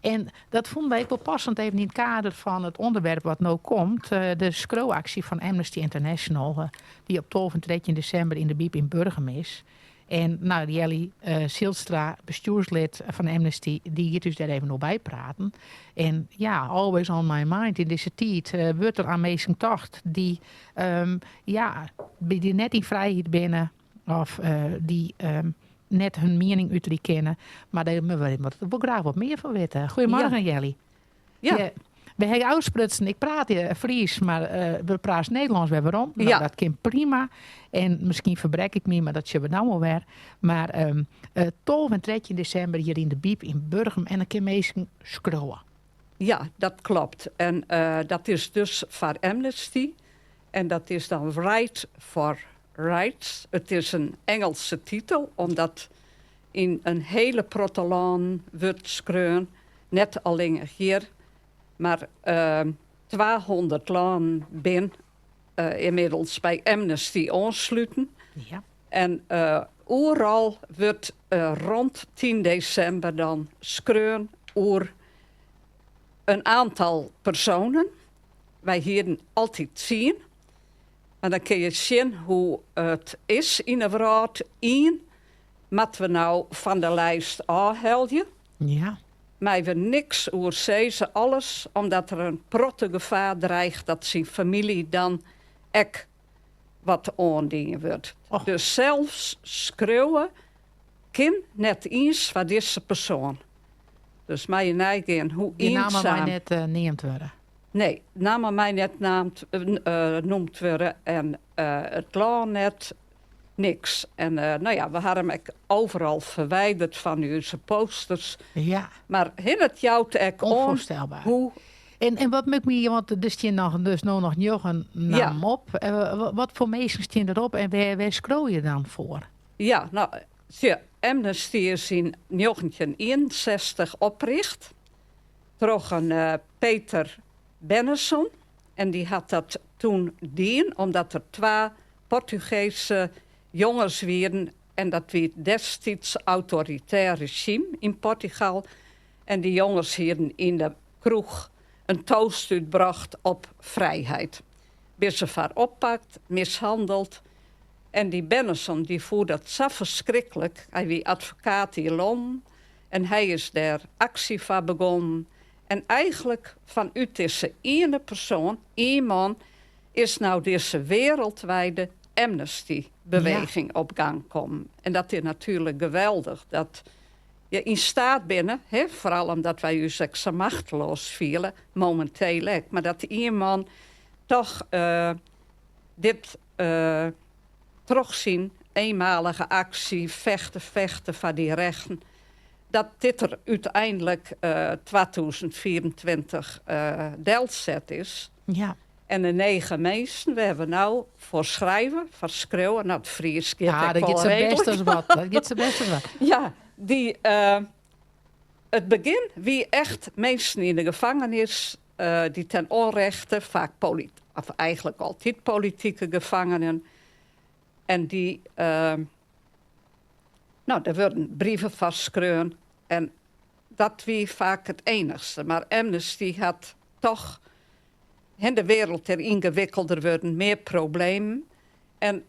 En dat vonden wij ook wel passend even in het kader van het onderwerp wat nou komt. De scrollactie van Amnesty International. Die op 12 en 13 december in de Biep in Burgum is. En nou, Jelly Silstra, bestuurslid van Amnesty, die gaat dus daar even nog bij praten. En ja, always on my mind in deze tijd wordt er aanwezig tocht die, die net in vrijheid binnen of die net hun mening uit kennen. Maar daar moeten we graag wat meer van weten. Goedemorgen, Jelly. Ja. We hebben uitsprutsen. Ik praat hier Fries, maar we praten Nederlands weer waarom. Nou, dat kan prima. En misschien verbrek ik me, maar dat zullen we nou alweer. Maar 12 en 13 december hier in de Biep in Burgum en een keer meesten scrollen. Ja, dat klopt. En dat is dus voor Amnesty. En dat is dan Right for Rights. Het is een Engelse titel, omdat in een hele protolaan wordt schreeuwen. Net alleen hier. Maar 200 landen ben inmiddels bij Amnesty aansluiten. Ja. En overal wordt rond 10 december dan schreeuwen over een aantal personen. Wij hier altijd zien. Maar dan kun je zien hoe het is in de wereld. Wat we nou van de lijst afhelden. Ja. Maar we niks over zeggen, alles, omdat er een protte gevaar dreigt dat zijn familie dan ook wat aandienen wordt. Och. Dus zelfs schreeuwen kan net eens van deze persoon. Dus mij en eigen hoe Die namen eenzaam... wij net neemt worden. Nee, namen mij net noemd worden en het land net niks. En nou ja, we hadden hem ook overal verwijderd van onze posters. Ja. Maar in het jouwt ook Onvoorstelbaar. hoe... En wat moet me, want er staan nog een naam op. Wat voor mensen staan erop en waar scroll je dan voor? Ja, nou, Amnesty is in 1961 opricht. Door een Peter Benneson. En die had dat toen gedaan, omdat er 2 Portugese jongens waren. En dat was destijds autoritair regime in Portugal. En die jongens hier in de kroeg een toast uitbracht op vrijheid. Bis ze vaar oppakt, mishandeld. En die Benneson die voerde dat zo verschrikkelijk. Hij was advocaat in Londen. En hij is daar actie van begonnen. En eigenlijk vanuit deze ene persoon, één man, is nou deze wereldwijde Amnesty-beweging op gang komen. En dat is natuurlijk geweldig. Dat je in staat bent, vooral omdat wij ons ook zo machteloos vielen, momenteel ook. Maar dat één man toch dit terugzien, eenmalige actie, vechten van die rechten. Dat dit er uiteindelijk 2024 deelzet is. Ja. En de 9 mensen, we hebben nou voor schrijven, voor schreeuwen, nou het Fries. Ja, dat gaat ze best als wat. Dat gaat ze best als wat. Ja, die, het begin, wie echt mensen in de gevangenis, die ten onrechte, vaak of eigenlijk altijd politieke gevangenen. En die, nou, er worden brieven vastgeschreven. En dat wie vaak het enigste. Maar Amnesty had toch in de wereld er ingewikkelder worden, meer problemen. En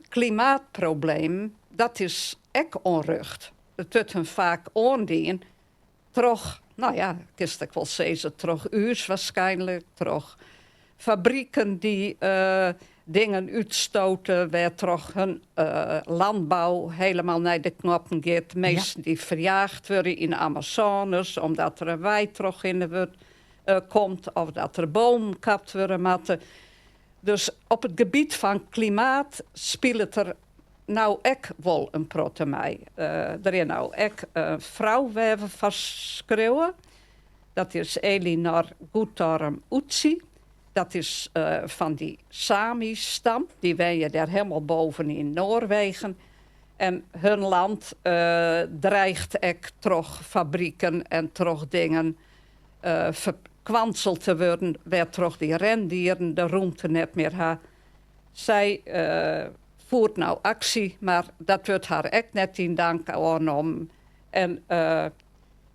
klimaatprobleem, dat is ook onrucht. Het wordt hun vaak oordien. Terug, nou ja, ik kan wel zeggen, terug uurs waarschijnlijk. Terug fabrieken die dingen uitstoten, waar toch hun landbouw helemaal naar de knoppen gaat. Mensen die verjaagd worden in de Amazones, omdat er een wei terug in de wordt komt, of dat er bomen kapt worden moeten. Dus op het gebied van klimaat speelt er nou ook wel een protemij. Er is nou ook een vrouw waar we van schreeuwen. Dat is Elinor Gutarm Utsi. Dat is van die Sami-stam. Die wonen daar helemaal boven in Noorwegen. En hun land dreigt ook terug fabrieken en terug dingen verkwanseld te worden. Waar terug die rendieren de ruimte net meer hebben. Zij voert nou actie, maar dat wordt haar ook net in dank aan. En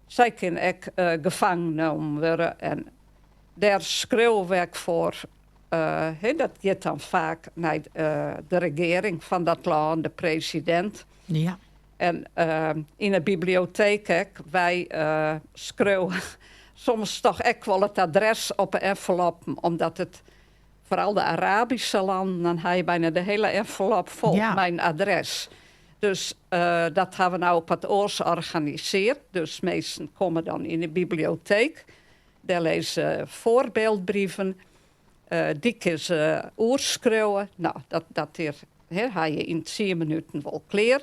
zij kan ook gevangen genomen worden. En daar schreeuwen ik voor. Dat gaat dan vaak naar de regering van dat land, de president. Ja. En in de bibliotheek, wij schreeuwen soms toch ook wel het adres op een envelop, omdat het, vooral de Arabische landen, dan heb je bijna de hele envelop vol mijn adres. Dus dat hebben we nou op het oors georganiseerd. Dus mensen komen dan in de bibliotheek, daar lezen voorbeeldbrieven, die kunnen ze oorschreeuwen. Nou, dat hier heb je in 10 minuten wel klaar.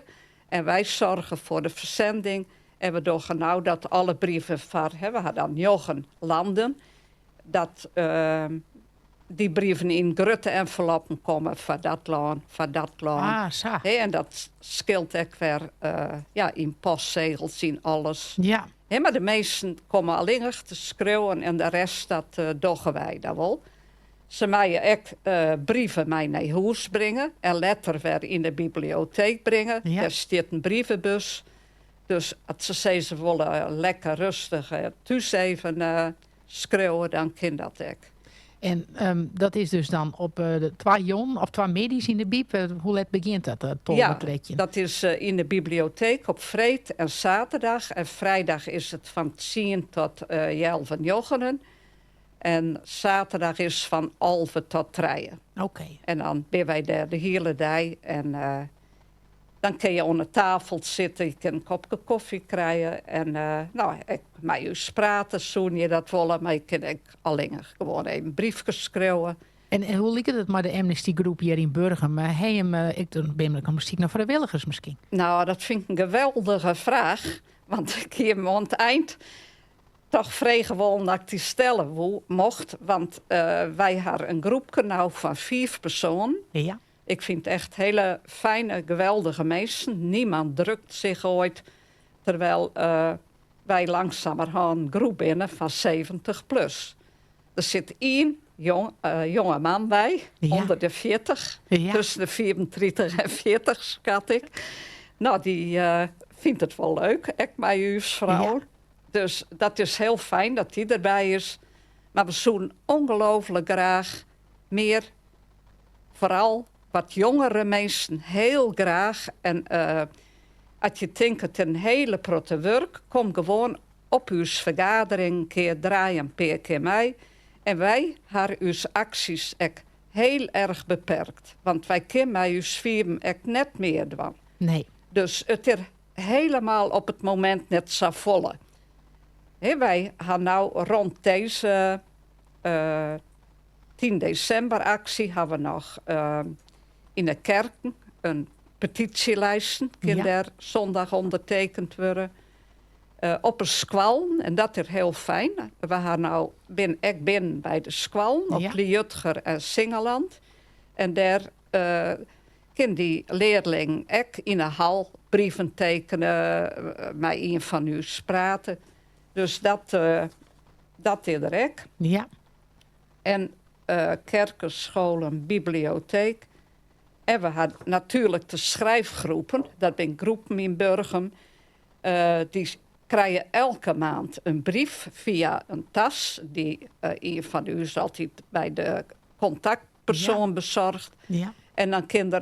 En wij zorgen voor de verzending. En we doen nou dat alle brieven van, we hadden dan 9 landen, dat die brieven in grote enveloppen komen van dat land, van dat land. Ah, zo. En dat scheelt ook weer in postzegels, in alles. Ja. Maar de meesten komen alleen nog te schreeuwen en de rest, dat doen wij dan wel. Ze mij ook brieven mij naar huis brengen en later weer in de bibliotheek brengen. Ja. Daar staat een brievenbus. Dus als ze zeggen ze willen lekker rustig thuis even schreeuwen, dan kan dat ook. En dat is dus dan op de 2 jon of 2 middags in de biep. Hoe laat begint dat tolbetrekje? Dat is in de bibliotheek op vrijdag en zaterdag. En vrijdag is het van 10 tot 11 jochenen. En zaterdag is van 11 tot 3. Oké. En dan ben wij daar de hele dag. En dan kun je onder tafel zitten, je kan een kopje koffie krijgen. En ik met je praten, zo'n je dat willen. Maar je kan ook alleen gewoon een briefje schreeuwen. En hoe lijkt het met de Amnesty Groep hier in Burgum? Ik ben muziek naar vrijwilligers misschien. Nou, dat vind ik een geweldige vraag. Want ik hier aan het eind toch vrij gewoon dat ik die stellen mocht. Want wij hadden een groepje nou van 4 personen. Ja. Ik vind het echt hele fijne, geweldige mensen. Niemand drukt zich ooit. Terwijl wij langzamerhand een groep binnen van 70 plus. Er zit 1 jonge man bij, onder de 40. Ja. Tussen de 34 en 40, schat ik. Nou, die vindt het wel leuk, ik mijn huisvrouw. Ja. Dus dat is heel fijn dat die erbij is. Maar we zoeken ongelooflijk graag meer, vooral wat jongere mensen, heel graag. En als je denkt het een hele protte werk, kom gewoon op uw vergadering een keer draaien, een keer mee. En wij hebben uw acties ook heel erg beperkt. Want wij kunnen bij uw vieren ook net meer doen. Nee. Dus het is helemaal op het moment net zo volle. Wij gaan nou rond deze 10 december actie hebben we nog in de kerken een petitielijst. Kan daar zondag ondertekend worden. Op een squal, en dat is heel fijn. We gaan nou binnen bij de squal op Liutger en Singeland. En daar kan die leerling ook in een hal brieven tekenen, met een van u praten. Dus dat is er ook. Ja. En kerken, scholen, bibliotheek. En we hadden natuurlijk de schrijfgroepen. Dat zijn groepen in Burgum. Die krijgen elke maand een brief via een tas. Die een van u is altijd bij de contactpersoon bezorgd. Ja. En dan kan er